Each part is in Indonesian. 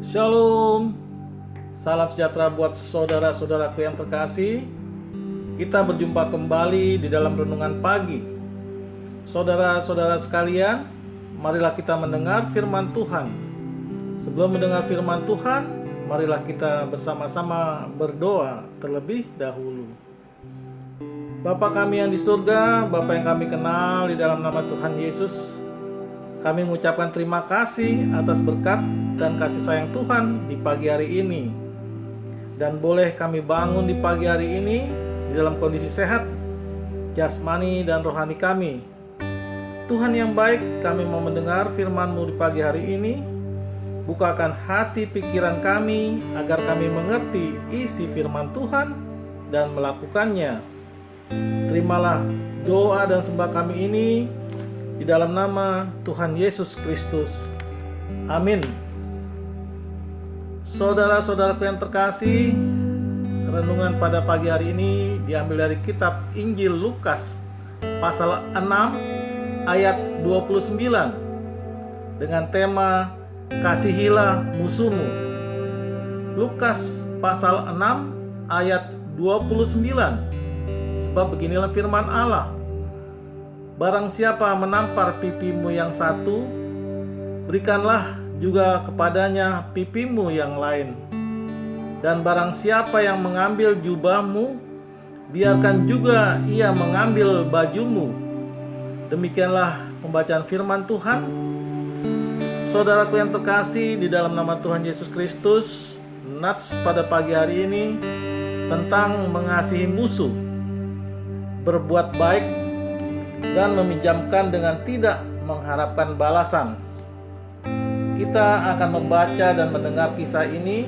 Shalom, salam sejahtera buat saudara-saudaraku yang terkasih. Kita berjumpa kembali di dalam renungan pagi. Saudara-saudara sekalian, marilah kita mendengar firman Tuhan. Sebelum mendengar firman Tuhan, marilah kita bersama-sama berdoa terlebih dahulu. Bapa kami yang di surga, Bapa yang kami kenal di dalam nama Tuhan Yesus, kami mengucapkan terima kasih atas berkat dan kasih sayang Tuhan di pagi hari ini. Dan boleh kami bangun di pagi hari ini di dalam kondisi sehat, jasmani dan rohani kami. Tuhan yang baik, kami mau mendengar firman-Mu di pagi hari ini. Bukakan hati pikiran kami agar kami mengerti isi firman Tuhan dan melakukannya. Terimalah doa dan sembah kami ini di dalam nama Tuhan Yesus Kristus. Amin. Saudara-saudaraku yang terkasih, renungan pada pagi hari ini diambil dari kitab Injil Lukas pasal 6 ayat 29 dengan tema Kasihilah musuhmu. Lukas pasal 6 ayat 29. Sebab beginilah firman Allah: barang siapa menampar pipimu yang satu, berikanlah juga kepadanya pipimu yang lain. Dan barang siapa yang mengambil jubahmu, biarkan juga ia mengambil bajumu. Demikianlah pembacaan firman Tuhan. Saudaraku yang terkasih di dalam nama Tuhan Yesus Kristus, nats pada pagi hari ini tentang mengasihi musuh, berbuat baik, dan meminjamkan dengan tidak mengharapkan balasan. Kita akan membaca dan mendengar kisah ini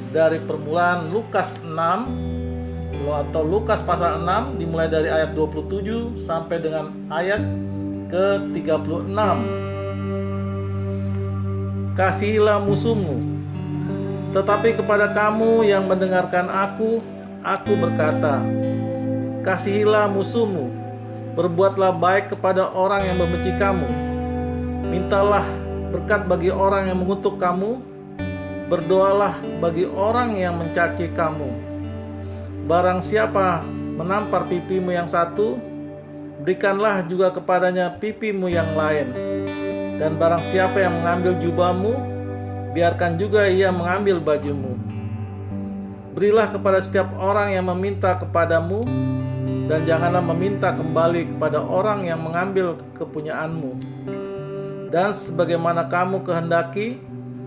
dari permulaan Lukas 6 atau Lukas pasal 6 dimulai dari ayat 27 sampai dengan ayat ke-36. Kasihilah musuhmu. Tetapi kepada kamu yang mendengarkan aku berkata, kasihilah musuhmu, berbuatlah baik kepada orang yang membenci kamu, mintalah berkat bagi orang yang mengutuk kamu, berdoalah bagi orang yang mencaci kamu. Barang siapa menampar pipimu yang satu, berikanlah juga kepadanya pipimu yang lain. Dan barang siapa yang mengambil jubahmu, biarkan juga ia mengambil bajumu. Berilah kepada setiap orang yang meminta kepadamu, dan janganlah meminta kembali kepada orang yang mengambil kepunyaanmu. Dan sebagaimana kamu kehendaki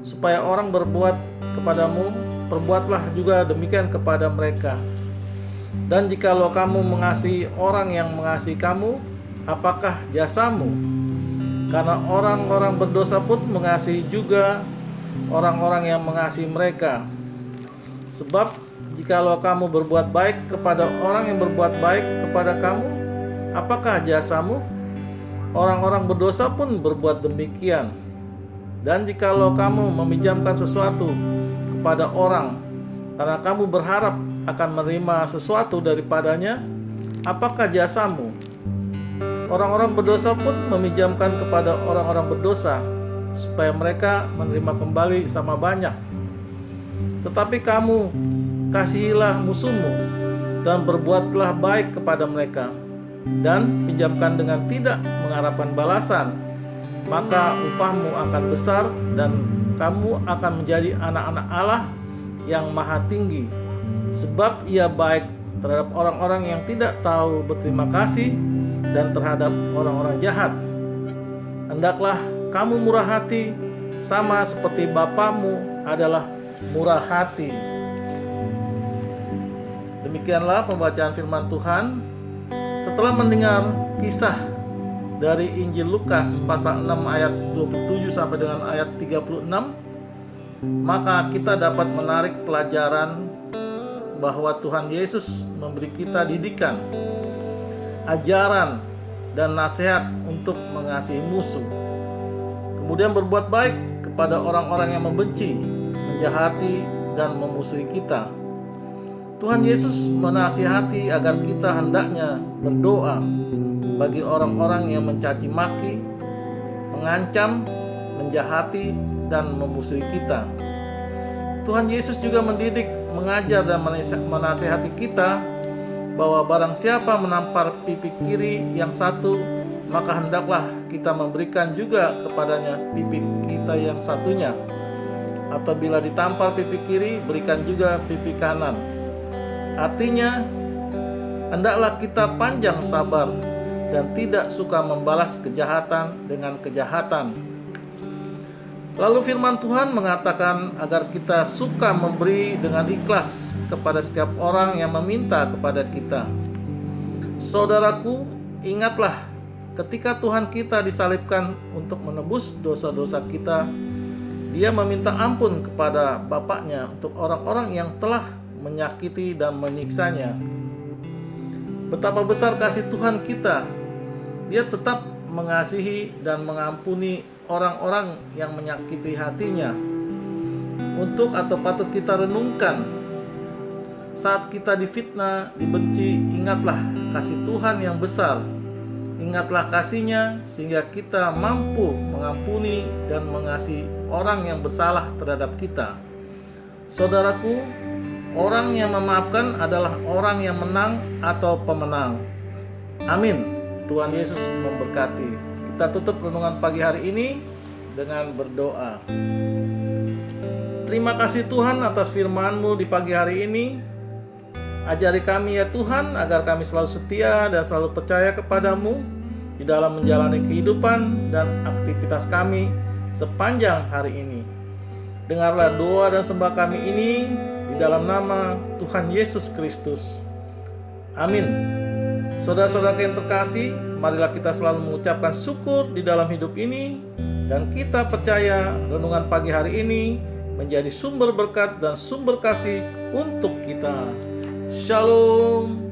supaya orang berbuat kepadamu, perbuatlah juga demikian kepada mereka. Dan jikalau kamu mengasihi orang yang mengasihi kamu, apakah jasamu? Karena orang-orang berdosa pun mengasihi juga orang-orang yang mengasihi mereka. Sebab jikalau kamu berbuat baik kepada orang yang berbuat baik kepada kamu, apakah jasamu? Orang-orang berdosa pun berbuat demikian. Dan jikalau kamu meminjamkan sesuatu kepada orang karena kamu berharap akan menerima sesuatu daripadanya, apakah jasamu? Orang-orang berdosa pun meminjamkan kepada orang-orang berdosa supaya mereka menerima kembali sama banyak. Tetapi kamu kasihilah musuhmu dan berbuatlah baik kepada mereka, dan pinjamkan dengan tidak mengharapkan balasan, maka upahmu akan besar dan kamu akan menjadi anak-anak Allah yang maha tinggi. Sebab ia baik terhadap orang-orang yang tidak tahu berterima kasih dan terhadap orang-orang jahat. Hendaklah kamu murah hati, sama seperti Bapamu adalah murah hati. Demikianlah pembacaan firman Tuhan. Setelah mendengar kisah dari Injil Lukas pasal 6 ayat 27 sampai dengan ayat 36, maka kita dapat menarik pelajaran bahwa Tuhan Yesus memberi kita didikan, ajaran, dan nasihat untuk mengasihi musuh. Kemudian berbuat baik kepada orang-orang yang membenci, menjahati, dan memusuhi kita. Tuhan Yesus menasihati agar kita hendaknya berdoa bagi orang-orang yang mencaci maki, mengancam, menjahati, dan memusuhi kita. Tuhan Yesus juga mendidik, mengajar, dan menasihati kita bahwa barang siapa menampar pipi kiri yang satu, maka hendaklah kita memberikan juga kepadanya pipi kita yang satunya. Atau bila ditampar pipi kiri, berikan juga pipi kanan. Artinya, hendaklah kita panjang sabar dan tidak suka membalas kejahatan dengan kejahatan. Lalu firman Tuhan mengatakan agar kita suka memberi dengan ikhlas kepada setiap orang yang meminta kepada kita. Saudaraku, ingatlah ketika Tuhan kita disalibkan untuk menebus dosa-dosa kita, Dia meminta ampun kepada Bapaknya untuk orang-orang yang telah menyakiti dan menyiksanya. Betapa besar kasih Tuhan kita. Dia tetap mengasihi dan mengampuni orang-orang yang menyakiti hatinya. Untuk atau patut kita renungkan, saat kita difitnah, dibenci, ingatlah kasih Tuhan yang besar. Ingatlah kasih-Nya sehingga kita mampu mengampuni dan mengasihi orang yang bersalah terhadap kita. Saudaraku, orang yang memaafkan adalah orang yang menang atau pemenang. Amin. Tuhan Yesus memberkati. Kita tutup renungan pagi hari ini dengan berdoa. Terima kasih Tuhan atas firman-Mu di pagi hari ini. Ajari kami ya Tuhan, agar kami selalu setia dan selalu percaya kepadamu di dalam menjalani kehidupan dan aktivitas kami sepanjang hari ini. Dengarlah doa dan sembah kami ini di dalam nama Tuhan Yesus Kristus. Amin. Saudara-saudara yang terkasih, marilah kita selalu mengucapkan syukur di dalam hidup ini, dan kita percaya renungan pagi hari ini menjadi sumber berkat dan sumber kasih untuk kita. Shalom.